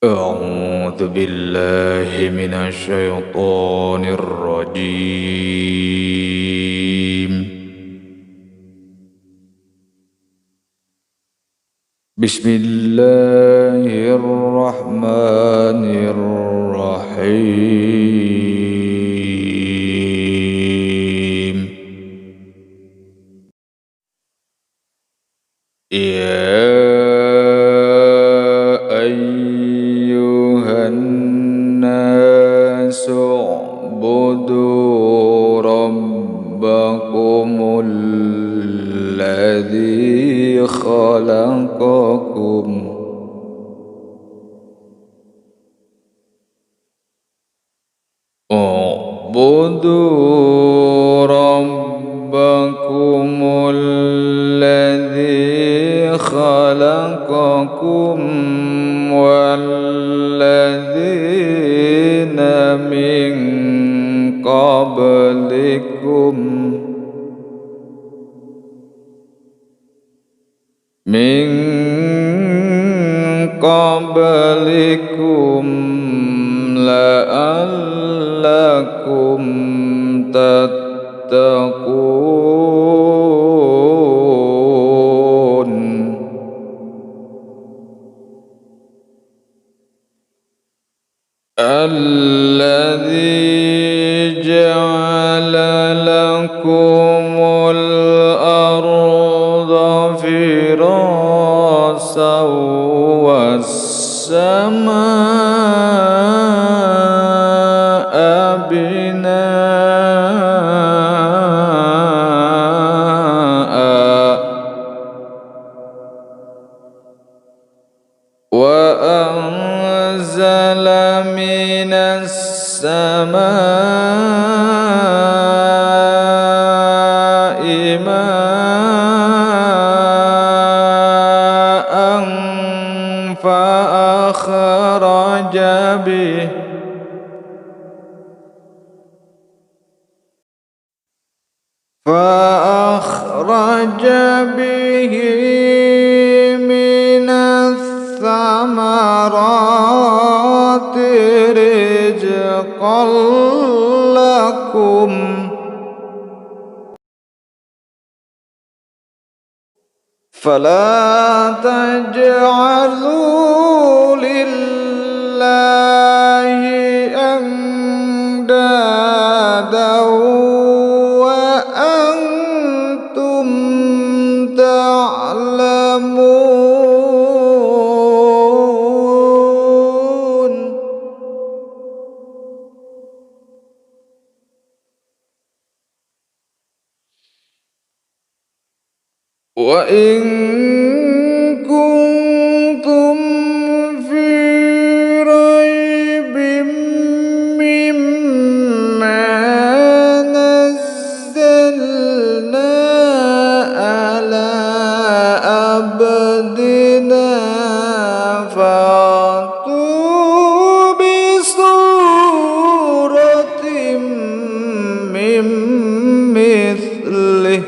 أعوذ بالله من الشيطان الرجيم. بسم الله الرحمن الرحيم. يا أيها الناس اعبدوا ربكم الذي خلقكم والذين من قبلكم لعلكم تتقون. الذي جعل لكم الأرض فراشا والسماء بناء وأنزل من السماء ماء فأخرج به من الثمرات رزقا لكم فلا تجعلوا لله أندادا وأنتم تعلمون. وإن كنتم في ريب مما نزلنا على عبدنا فأتوا بسورة من مثله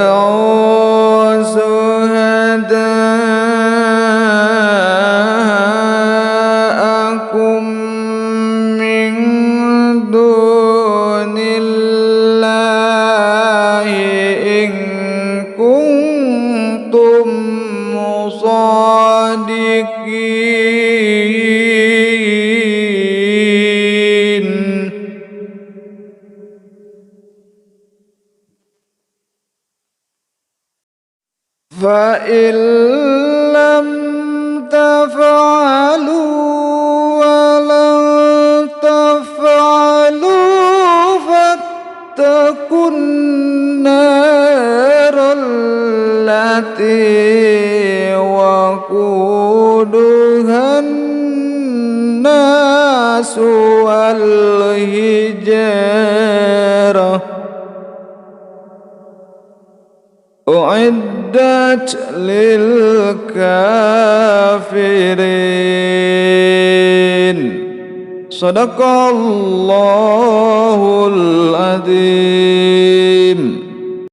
ودعوا شهداءكم من دون الله إن كنتم صادقين. فإن لم تفعلوا ولن تفعلوا فاتقوا النار التي وقودها الناس والحجارة أعدت للكافرين. صدق الله العظيم.